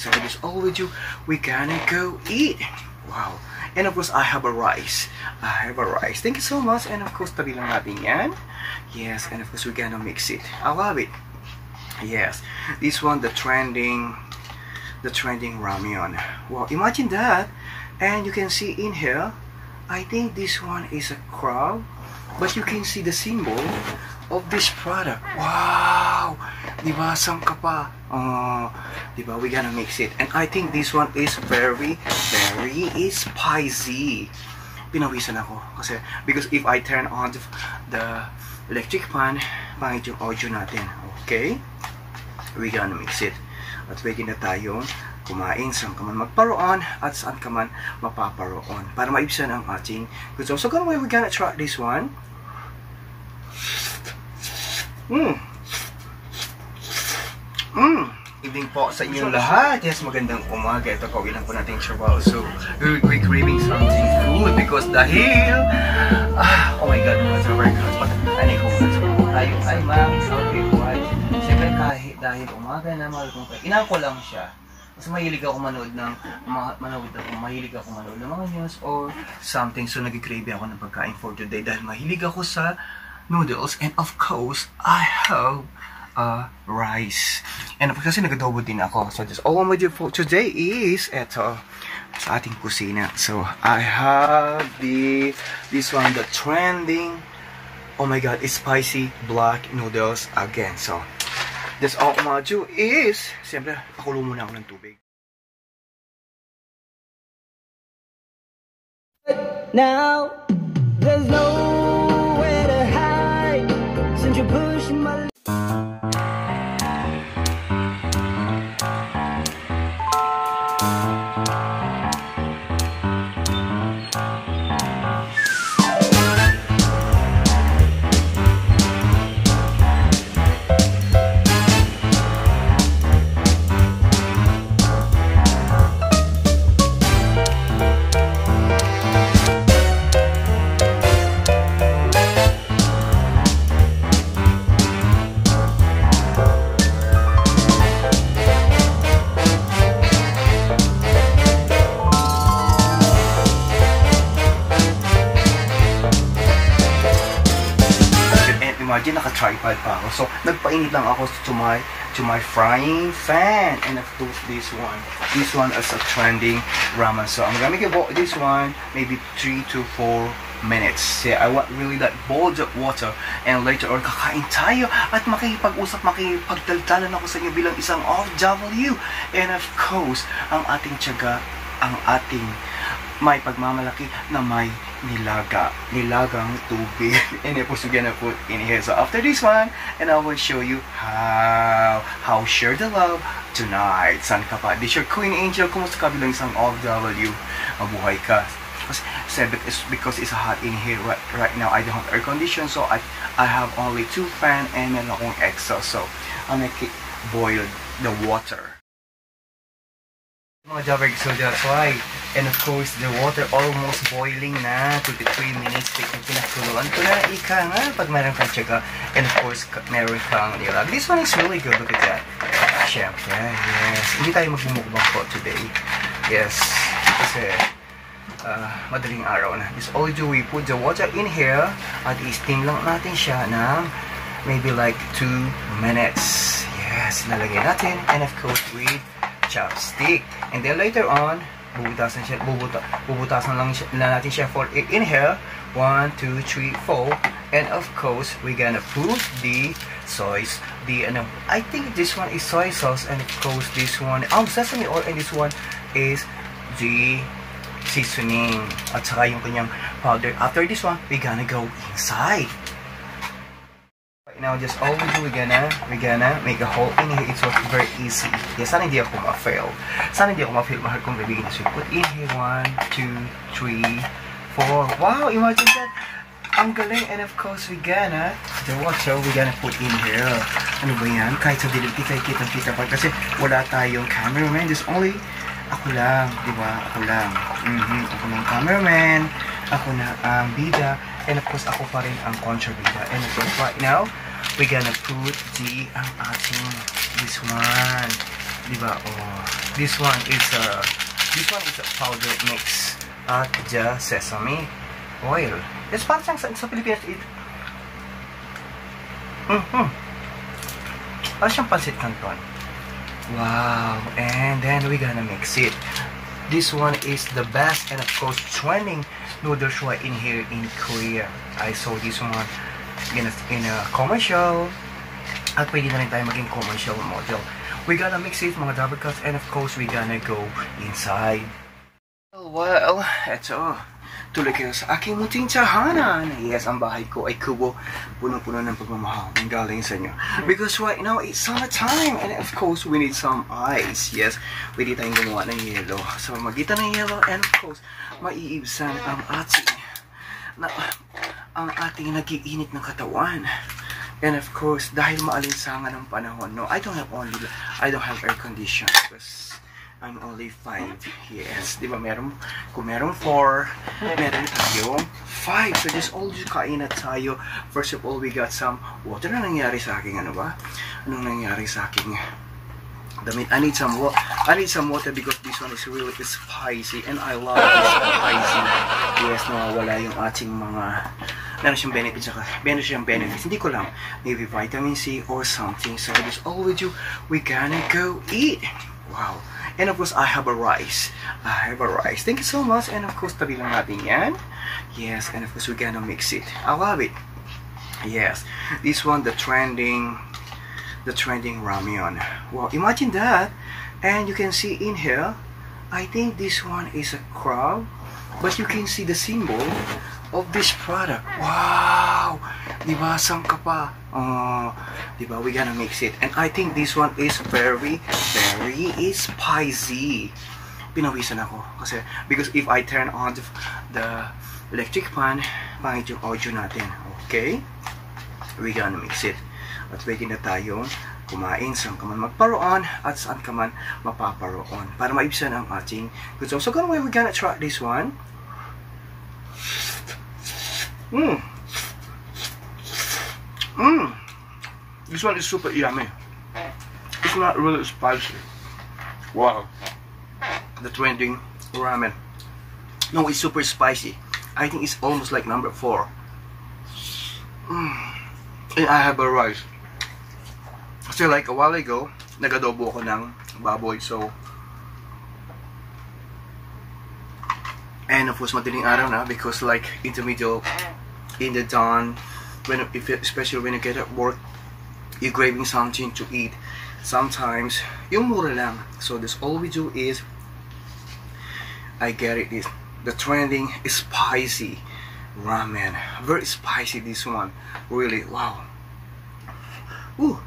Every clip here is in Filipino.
So this all with you, we gonna go eat. Wow. And of course, I have a rice. Thank you so much. And of course, tabi lang natin yan. Yes, and of course, we're gonna mix it. I love it. Yes, this one, the trending ramyeon. Wow, imagine that. And you can see in here, I think this one is a crab, but you can see the symbol of this product. Wow, diba, sangka pa. Diba, we gonna mix it. And I think this one is very spicy. Pinawisan ako kasi because if I turn on the electric pan, pangit yung audio natin. Okay, we gonna mix it. At pwede na tayong kumain saan ka man magparoon at saan ka man mapaparoon para maibsan ang ating gusto. So gonna we gonna try this one. Evening po sa inyong lahat. Yes, magandang umaga. Ito, kawilan po natin trabaho. So, we're craving something good because dahil oh my God, what's our workout? But ano ko, tayo ay ma'am, okay, what? Siyempre kahit dahil umaga na mahal kong inako lang siya. Kasi mahilig ako manood ng mga news or something. So, nag-crave ako ng pagkain for today dahil mahilig ako sa noodles. And of course, I have rice. And kasi nag-adobo din ako. So, just all I'm with you for today is eto sa ating kusina. So, I have this one, the trending, oh my God, it's spicy black noodles again. So, that's all I'm gonna do is, siyempre, pakulo muna ako ng tubig. Now, there's nowhere to hide since you're pushing my Imagine, naka-tripod pa ako. So, nagpainit lang ako to my frying pan. And of course, this one is a trending ramen. So, I'm gonna give this one maybe 3 to 4 minutes. Yeah, I want really that bowl of water. And later on, kakain tayo at makikipagtaltalan ako sa inyo bilang isang OFW. And of course, ang ating tiyaga, ang ating may pagmamalaki na may nilagang tubig. And of course, we're gonna put in here. So after this one, and I will show you how share the love tonight. San ka pa? This your Queen Angel. Kumusta ka bilang isang OFW? Mabuhay ka. Because it's hot in here right now. I don't have air condition, so I have only 2 fan and meron akong exhaust. So I'll make it boil the water. Mga Jabberg, so that's why. And of course, the water almost boiling na. 2 to 3 minutes. Pinakuluan ko na ika nga pag meron kang tiyaga. And of course, meron kang nilag. This one is really good. Look at that. Siyempre, yes. Hindi tayo magmumukbang po today. Yes. Kasi, madaling araw na. This all do, we put the water in here at i-steam lang natin siya ng maybe like 2 minutes. Yes, nalagay natin. And of course, with chopstick. And then later on, bubutasan lang natin siya for in here. 1, 2, 3, 4. And of course, we're gonna put the soy, I think this one is soy sauce, and of course this one, sesame oil, and this one is the seasoning at saka yung kanyang powder. After this one, we're gonna go inside. Now, just all we do, we're gonna make a hole in here. It's very easy. Yes, sana hindi ako ma-fail. Mahal kong gawin. So, put in here 1, 2, 3, 4. Wow, imagine that. Ang galing. And of course, the water, we're gonna put in here. Ano ba yan? Kahit sa dilim, kita pa. Kasi wala tayong cameraman. Just only, ako lang. Diba? Ako lang. Ako lang cameraman. Ako na ang bida. And of course, ako pa rin ang kontrabida. And of course, right now, we're gonna put the ating this Diba? Oh, this one is a powder mix at the sesame oil. It's parang sa Pilipinas parang siyang pansit canton. Wow. And then we gonna mix it. This one is the best and of course trending noodles in here in Korea. I saw this one in a commercial. At pwede na rin tayo maging commercial model. We gonna mix it mga double cuts and of course we gonna go inside. Well, eto. Tuloy kayo sa aking munting tahanan. Yes, ang bahay ko ay kubo. Puno-puno ng pagmamahal. Ang galing sa inyo. Because right now, it's summertime. And of course, we need some ice. Yes, pwede tayong gumawa ng yelo. So, magitan ng yelo. And of course, maiibsan ang ating nagiinit na katawan. And of course, dahil maalinsangan ng panahon, no, I don't have air condition because I'm only 5. Yes, di ba kung meron 4, meron tayong 5. So just kain na tayo. First of all, we got some water. Ano nangyari sa aking Anong nangyari sa aking damit? I need some water because this one is really spicy and I love this spicy. Yes, nawawala yung ating mga meron siyang benefits. Hindi ko lang. Maybe vitamin C or something. So this all with you. We gonna go eat. Wow. And of course, I have a rice. Thank you so much. And of course, tabi lang natin yan. Yes, and of course, we're gonna mix it. I love it. Yes. This one, the trending ramyeon. Wow, imagine that. And you can see in here, I think this one is a crab. But you can see the symbol of this product. Wow! Diba? Sang ka pa. Diba? We're gonna mix it. And I think this one is very, very spicy. Pinawisan ako. Because if I turn on the electric pan, pangit yung audio natin. Okay? We're gonna mix it. At pwede na tayong kumain saan ka man magparoon at saan ka man mapaparoon. Para maibsan ang ating gusto. So, we're gonna try this one. This one is super yummy. It's not really spicy. Wow. The trending ramen. No, it's super spicy. I think it's almost like number 4. And I have a rice. Kasi like a while ago, nagadobo ako ng baboy. So, and of course, madaling araw na because like in the dawn, especially when you get at work, you're craving something to eat. Sometimes, yung mura lang. So this all we do is, I get it, the trending spicy ramen. Very spicy, this one. Really, wow. Ooh.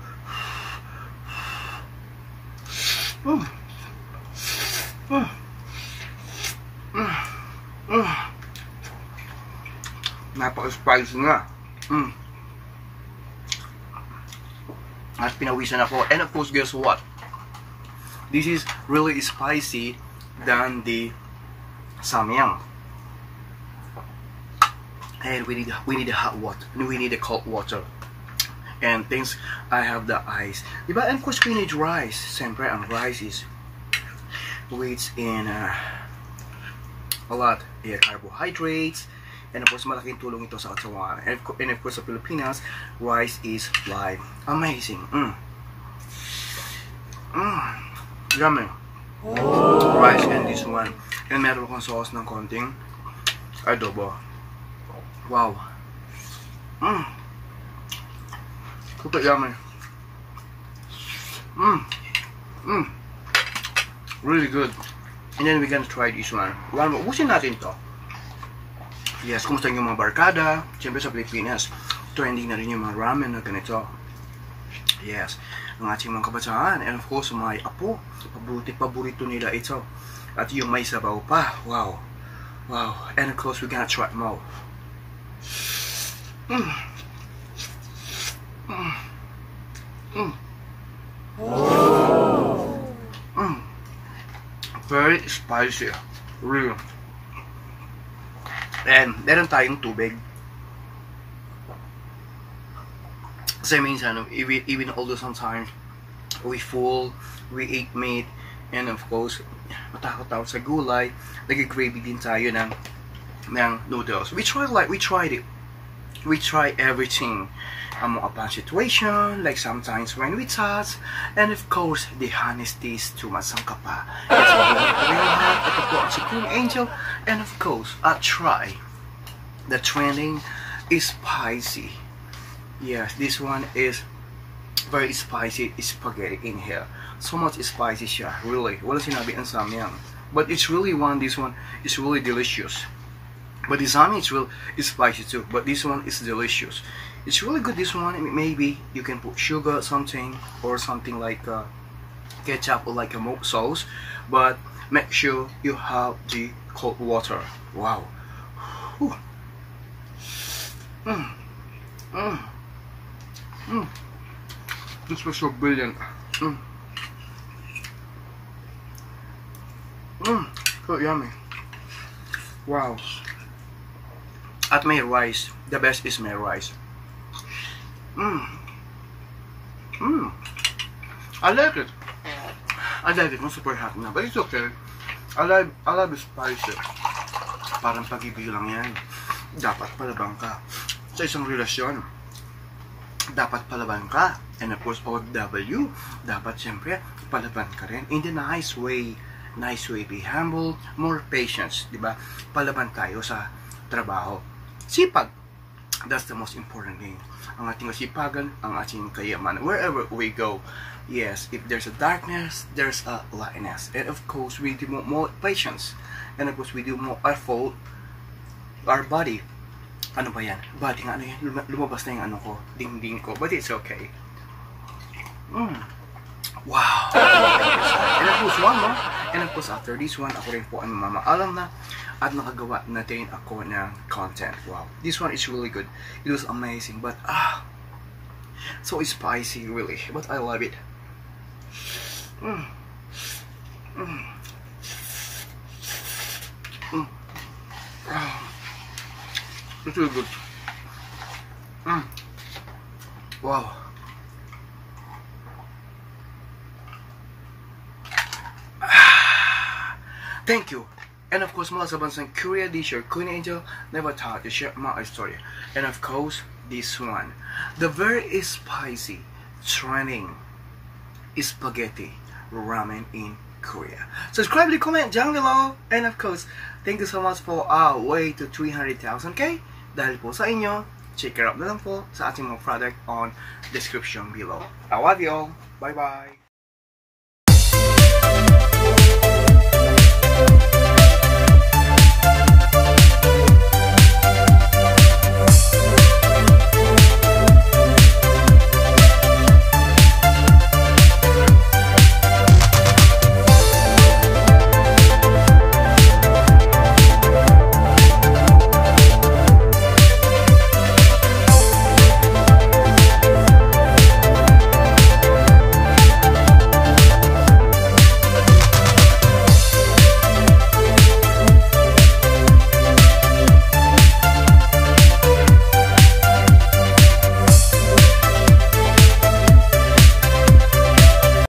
Napaka-spicy nga. At pinawisan ako. And of course, guess what? This is really spicy than the samyang. And we need the hot water. We need the cold water. And things, I have the ice. Diba? And of course, we need rice. Siyempre, ang rice is rich in a lot of carbohydrates. And of course, malaking tulong ito sa katawan. And of course, sa Pilipinas, rice is life. Amazing. Yummy. Rice and this one. And meron akong sauce ng konting adobo. Wow. Super yummy. Really good. And then we're gonna try this one. Ubusin natin to. Yes, kumusta yung mga barkada? Siyempre sa Pilipinas, trending na rin yung mga ramen na ganito. Yes, ang ating mga kabataan. And of course, may apo. Paborito nila ito. At yung may sabaw pa. Wow. Wow. And of course, we're gonna try more. Very spicy. Real. And meron tayong tubig. Kasi minsan, even although sometimes we full, we ate meat, and of course, matakot tayo sa gulay, nag-gravy din tayo ng noodles. We tried it. We try everything upon situation, like sometimes when we touch, and of course, the honesty is too much ang kapa. Yes, we have ito po ang si Queen Angel, and of course, I try the trending is spicy. Yes, this one is very spicy spaghetti in here. So much spicy siya, really. Wala sinabi ang samyang. But it's really this one is really delicious. But the samyang is spicy too. But this one is delicious. It's really good, this one. Maybe you can put sugar, something, or something like ketchup or like a sauce. But make sure you have the cold water. Wow. Whew. This was so brilliant. So yummy. Wow. At my rice, the best is my rice. I like it. Not super hot na, but it's okay. I love the spicy. Parang pag-ibig lang yan. Dapat palabang ka. Sa isang relasyon, dapat palaban ka. And of course, OFW, dapat siyempre palaban ka rin in the nice way. Nice way, be humble, more patience, diba? Palaban tayo sa trabaho. Sipag, that's the most important thing. Ang ating kasipagan, ang ating kayaman. Wherever we go, yes, if there's a darkness, there's a lightness. And of course, we do more patience. And of course, we do more effort. Our body, ano ba yan? Body nga, ano yan? Lumabas na yung ano ko, ding-ding ko. But it's okay. Wow! And of course, one more. And of course, after this one, ako rin po ang mamaalam na at nakagawa natin ako ng content. Wow! This one is really good. It was amazing. But, so spicy, really. But I love it. It's really good. Wow. Thank you. And of course, mula sa bansang Korea, this your Queen Angel never thought to share my story. And of course, this one, the very spicy trending spaghetti ramen in Korea. Subscribe, leave, comment down below. And of course, thank you so much for our way to 300,000k. Dahil po sa inyo, check it out na lang po sa ating mga product on description below. I love you all. Bye bye.